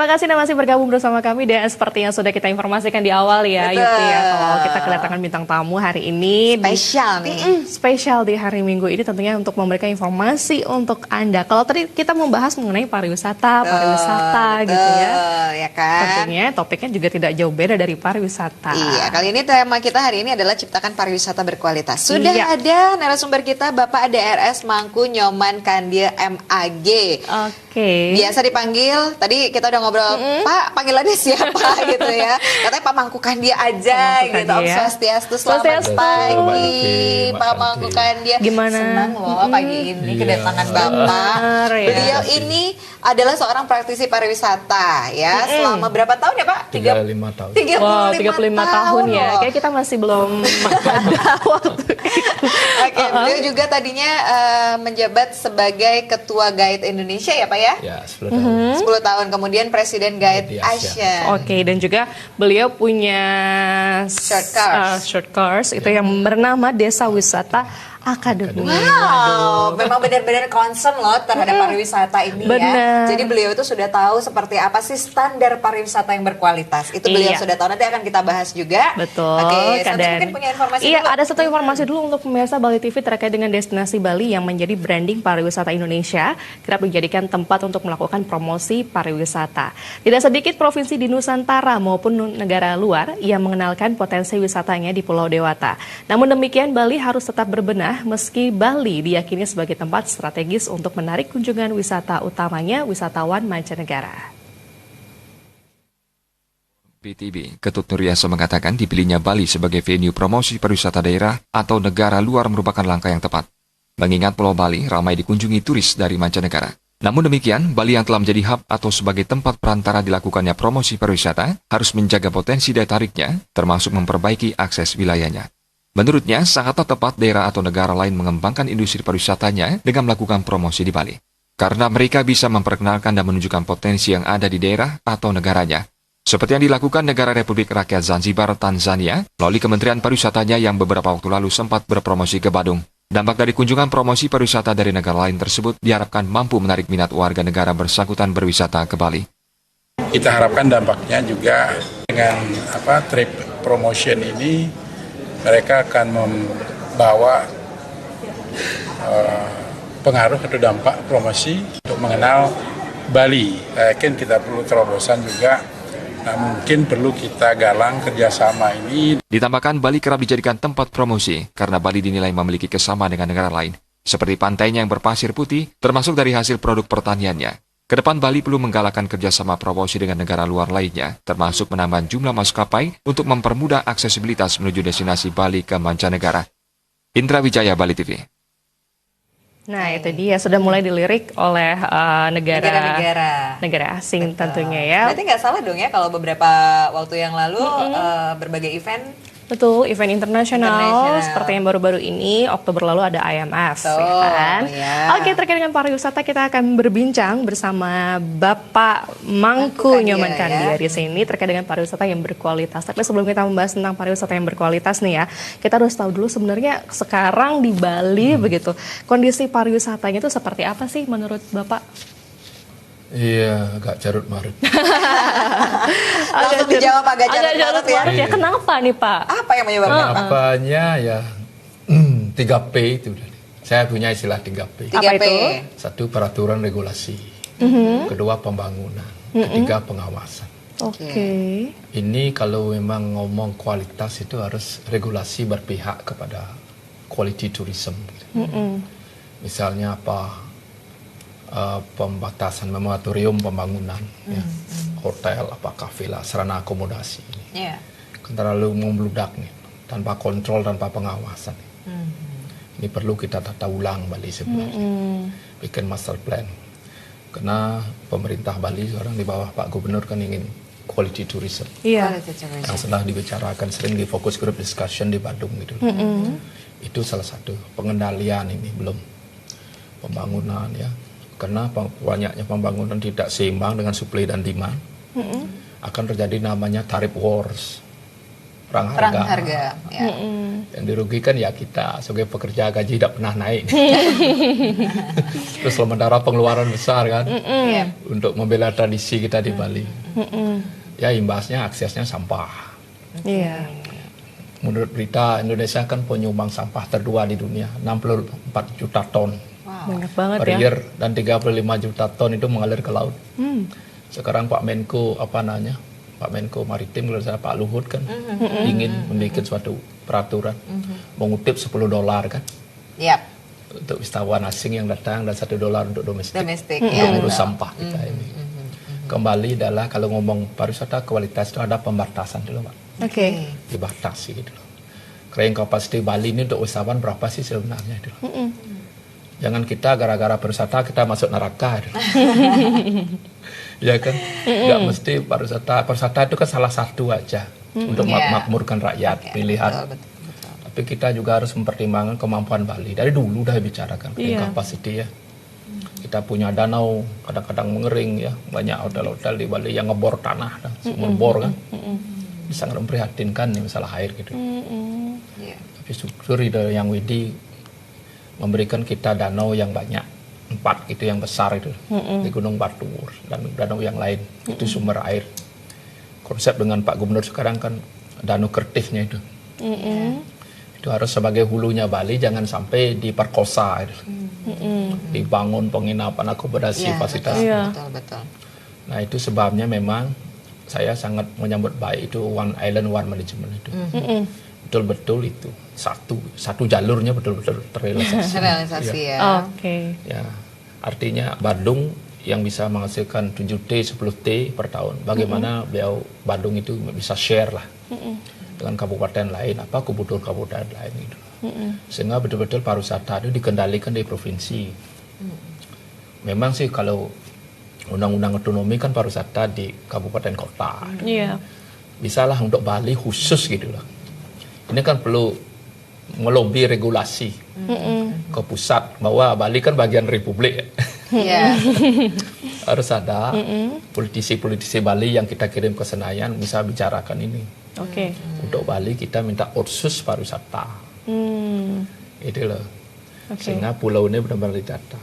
Terima kasih Anda masih bergabung bersama kami dan seperti yang sudah kita informasikan di awal ya, Yuti ya, kalau kita kedatangan bintang tamu hari ini spesial nih. Spesial di hari Minggu ini tentunya untuk memberikan informasi untuk Anda. Kalau tadi kita membahas mengenai pariwisata gitu ya. Ya kan? Tentunya topiknya juga tidak jauh beda dari pariwisata. Iya, kali ini tema kita hari ini adalah ciptakan pariwisata berkualitas. Sudah ada narasumber kita Bapak DRS Mangku Nyoman Kandia MAG. Oke. Biasa dipanggil, tadi kita udah ngobrol, Pak panggilannya siapa gitu ya. Katanya Pak Mangku Kandia aja gitu. Om Swastiastu, selamat pagi Pak Mangku Kandia. Gimana? Senang loh pagi ini kedatangan Bapak. Beliau ini adalah seorang praktisi pariwisata ya. Selama berapa tahun ya Pak? 35 tahun. 35 tahun ya. Kayak kita masih belum ada waktu itu. Oke, beliau juga tadinya menjabat sebagai Ketua Guide Indonesia ya Pak ya? Ya, 10 tahun. 10 tahun kemudian Presiden Guide Asia. Oke, dan juga beliau punya short course itu yang bernama Desa Wisata Akademi. Wow, memang benar-benar concern loh terhadap pariwisata ini ya. Jadi beliau itu sudah tahu seperti apa sih standar pariwisata yang berkualitas. Itu beliau sudah tahu, nanti akan kita bahas juga. Betul. Oke, mungkin punya informasi dulu. Ada satu informasi dulu untuk pemirsa Bali TV terkait dengan destinasi Bali yang menjadi branding pariwisata Indonesia, kerap dijadikan tempat untuk melakukan promosi pariwisata. Tidak sedikit provinsi di Nusantara maupun negara luar yang mengenalkan potensi wisatanya di Pulau Dewata. Namun demikian, Bali harus tetap berbenah meski Bali diyakini sebagai tempat strategis untuk menarik kunjungan wisata utamanya wisatawan mancanegara. PTB, Ketut Nuryaso mengatakan dipilihnya Bali sebagai venue promosi pariwisata daerah atau negara luar merupakan langkah yang tepat. Mengingat Pulau Bali ramai dikunjungi turis dari mancanegara. Namun demikian, Bali yang telah menjadi hub atau sebagai tempat perantara dilakukannya promosi pariwisata harus menjaga potensi daya tariknya, termasuk memperbaiki akses wilayahnya. Menurutnya, sangatlah tepat daerah atau negara lain mengembangkan industri pariwisatanya dengan melakukan promosi di Bali. Karena mereka bisa memperkenalkan dan menunjukkan potensi yang ada di daerah atau negaranya. Seperti yang dilakukan negara Republik Rakyat Zanzibar, Tanzania, melalui Kementerian Pariwisatanya yang beberapa waktu lalu sempat berpromosi ke Badung. Dampak dari kunjungan promosi pariwisata dari negara lain tersebut diharapkan mampu menarik minat warga negara bersangkutan berwisata ke Bali. Kita harapkan dampaknya juga dengan trip promotion ini, mereka akan membawa pengaruh atau dampak promosi untuk mengenal Bali. Saya yakin kita perlu terobosan juga. Nah, mungkin perlu kita galang kerjasama ini. Ditambahkan, Bali kerap dijadikan tempat promosi karena Bali dinilai memiliki kesamaan dengan negara lain, seperti pantainya yang berpasir putih, termasuk dari hasil produk pertaniannya. Kedepan Bali perlu menggalakkan kerjasama promosi dengan negara luar lainnya, termasuk menambah jumlah maskapai untuk mempermudah aksesibilitas menuju destinasi Bali ke mancanegara. Indra Wijaya, Bali TV. Nah, itu dia sudah mulai dilirik oleh negara asing. Betul. Tentunya ya. Berarti nggak salah dong ya kalau beberapa waktu yang lalu berbagai event. Betul, event internasional seperti yang baru-baru ini, Oktober lalu ada IMF, ya kan? Oke, terkait dengan pariwisata kita akan berbincang bersama Bapak Mangku Nyoman Kandia di sini terkait dengan pariwisata yang berkualitas. Tapi sebelum kita membahas tentang pariwisata yang berkualitas nih ya, kita harus tahu dulu sebenarnya sekarang di Bali begitu, kondisi pariwisatanya itu seperti apa sih menurut Bapak? Iya, agak carut-marut. Langsung dijawab agak carut-marut ya. Kenapa nih Pak? Apa yang menyebabkan? Kenapanya ya 3P itu. Saya punya istilah 3P. Apa itu? Satu, peraturan regulasi. Kedua, pembangunan. Ketiga, pengawasan. Oke. Ini kalau memang ngomong kualitas itu harus regulasi berpihak kepada quality tourism. Misalnya apa? Pembatasan moratorium pembangunan, hotel, villa, sarana akomodasi ini kan terlalu membludak nih, tanpa kontrol, tanpa pengawasan. Ini perlu kita tata ulang Bali sebenarnya, bikin master plan. Karena pemerintah Bali sekarang di bawah Pak Gubernur kan ingin quality tourism, yang sedang dibicarakan sering di focus group discussion di Badung gitu. Itu salah satu pengendalian ini belum pembangunan ya. Karena banyaknya pembangunan tidak seimbang dengan supply dan demand, akan terjadi namanya tarif wars. harga. Ya. Yang dirugikan ya kita sebagai pekerja gaji tidak pernah naik. Terus sementara pengeluaran besar kan untuk membela tradisi kita di Bali. Ya imbasnya aksesnya sampah. Iya. Menurut berita Indonesia kan penyumbang sampah tertua di dunia, 64 juta ton Banyak banget per ya. year, dan 35 juta ton itu mengalir ke laut. Sekarang Pak Menko Pak Menko Maritim kalau saya Pak Luhut kan ingin membuat suatu peraturan mengutip $10 kan Yap. untuk wisatawan asing yang datang dan $1 untuk domestik Ya, untuk urus betul. sampah kita ini. Kembali adalah kalau ngomong pariwisata kualitas itu ada pembatasan dulu Pak, Oke. dibatasi gitu loh. Carrying capacity Bali ini untuk wisatawan berapa sih sebenarnya itu? Jangan kita gara-gara pariwisata kita masuk neraka. Ya kan, nggak mesti pariwisata itu kan salah satu aja untuk memakmurkan rakyat, pilihan. Betul. Tapi kita juga harus mempertimbangkan kemampuan Bali. Dari dulu udah bicarakan capacity ya. Kita punya danau kadang-kadang mengering ya, banyak hotel-hotel di Bali yang ngebor tanah, sumur bor kan. Ini sangat memprihatinkan nih masalah air gitu. Iya. Tapi syukur yang Widi memberikan kita danau yang banyak, 4 gitu yang besar itu di Gunung Batur dan danau yang lain itu sumber air. Konsep dengan Pak Gubernur sekarang kan danau Kertihnya itu. Itu harus sebagai hulunya Bali, jangan sampai diperkosa gitu. Dibangun penginapan, akomodasi, fasilitas. Betul. Nah itu sebabnya memang saya sangat menyambut baik itu One Island One Management itu. Betul-betul itu satu jalurnya betul-betul Terrealisasi ya. Oke. Ya, artinya Badung yang bisa menghasilkan 7T, 10T per tahun. Bagaimana beliau Badung itu bisa share lah dengan kabupaten lain, kebutuhan kabupaten lain gitu. Sehingga betul-betul pariwisata itu dikendalikan di provinsi. Memang sih kalau undang-undang otonomi kan pariwisata di kabupaten kota. Iya. Bisalah untuk Bali khusus gitu loh. Ini kan perlu melobi regulasi ke pusat bahwa Bali kan bagian republik. Iya. Harus ada politisi-politisi Bali yang kita kirim ke Senayan bisa bicarakan ini. Oke. Untuk Bali kita minta otsus pariwisata. Itu loh. Sehingga pulau ini benar-benar ditata.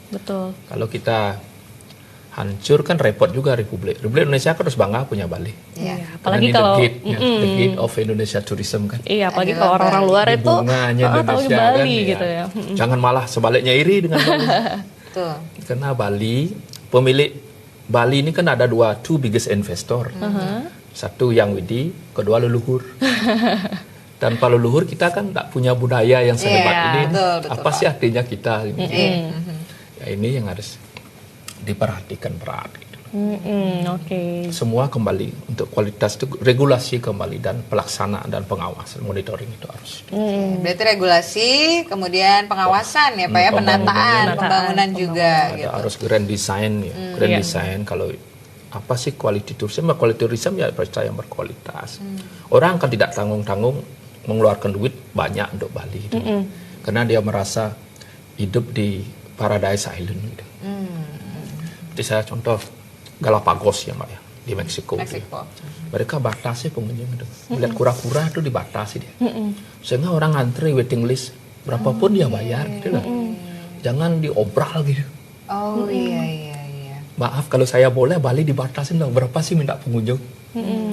Betul. Kalau kita hancur kan repot juga Republik Indonesia kan harus bangga punya Bali. Iya. Apalagi Karena kalau ini the gate of Indonesia tourism kan. iya, apalagi Adalah kalau orang-orang luar itu Bunganya tahu Indonesia Bali kan, gitu ya. Jangan malah sebaliknya iri dengan Bali. Betul. Karena Bali, pemilik Bali ini kan ada two biggest investor. Satu yang Widi, kedua leluhur. Tanpa leluhur kita kan tak punya budaya yang sehebat ini. Betul, Apa sih artinya kita? Ya ini yang harus diperhatikan berat. Gitu. Oke. Semua kembali untuk kualitas itu regulasi kembali dan pelaksanaan dan pengawasan monitoring itu harus. Berarti regulasi, kemudian pengawasan ya Pak ya, penataan, pembangunan juga Ada gitu. harus grand design ya. Grand design kalau apa sih quality tourism? Quality tourism ya percaya yang berkualitas. Orang kan tidak tanggung-tanggung mengeluarkan duit banyak untuk Bali gitu. Karena dia merasa hidup di Paradise Island gitu. Jadi saya contoh Galapagos ya Mbak ya, di Meksiko. Mereka batasi pengunjung itu. Melihat kura-kura itu dibatasi dia. Sehingga orang antri waiting list berapapun dia bayar gitu loh. Jangan diobral gitu. Oh iya. Maaf kalau saya boleh Bali dibatasin dong, berapa sih minta pengunjung?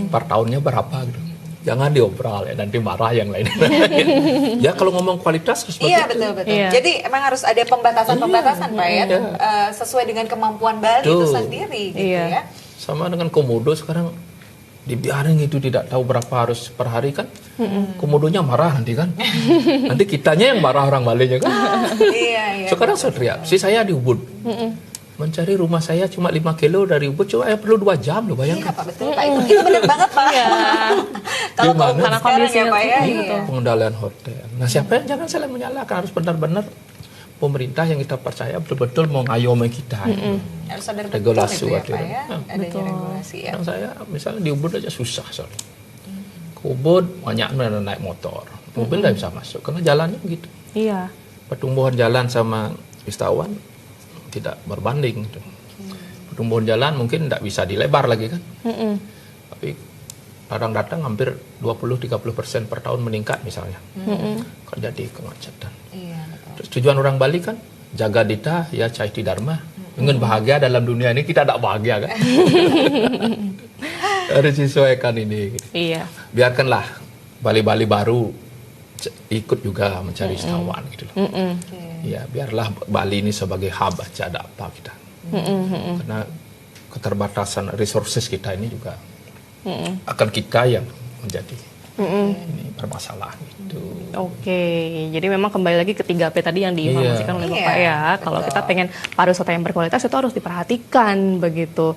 Per tahunnya berapa gitu. Jangan diobral ya, nanti marah yang lain. Ya kalau ngomong kualitas harus Iya begitu. betul. Iya. Jadi emang harus ada pembatasan pak ya, sesuai dengan kemampuan Bali itu sendiri gitu ya. Sama dengan komodo sekarang dibiarin itu tidak tahu berapa harus per hari kan. Komodonya marah nanti kan. Nanti kitanya yang marah orang Balinya kan. Iya. Sekarang saya teriak, saya di Ubud. Mencari rumah saya cuma 5 kilo dari Ubud, perlu 2 jam loh, bayangkan. Iya Pak, betul Pak, itu benar banget Pak. Kalau Gimana? karena kondisinya Pak ya. Pengendalian hotel. Nah siapa yang jangan salah menyalahkan, harus benar-benar pemerintah yang kita percaya betul-betul mau ngayomi kita. Harus sadar betul Regulasi itu ya Pak aturan. ya, adanya regulasi ya. Yang saya misalnya di Ubud aja susah soalnya. Ke Ubud banyak naik motor, mobil nggak bisa masuk karena jalannya begitu. Iya. Pertumbuhan jalan sama wisatawan tidak berbanding. Pertumbuhan jalan mungkin tidak bisa dilebar lagi kan. Tapi orang datang hampir 20-30% per tahun meningkat misalnya. Kalau jadi kemacetan. Terus tujuan orang Bali kan jaga dita ya caiti dharma. Ingin bahagia dalam dunia ini, kita tidak bahagia kan. Harus sesuaikan ini. Iya. Biarkanlah Bali-Bali baru ikut juga mencari wisatawan gitu loh. Ya, biarlah Bali ini sebagai hub aja, ada apa kita. Karena keterbatasan resources kita ini juga akan kita yang menjadi ini permasalahan itu. Oke, jadi memang kembali lagi ke 3P tadi yang diinformasikan oleh Bapak ya. Kalau kita pengen pariwisata yang berkualitas itu harus diperhatikan begitu.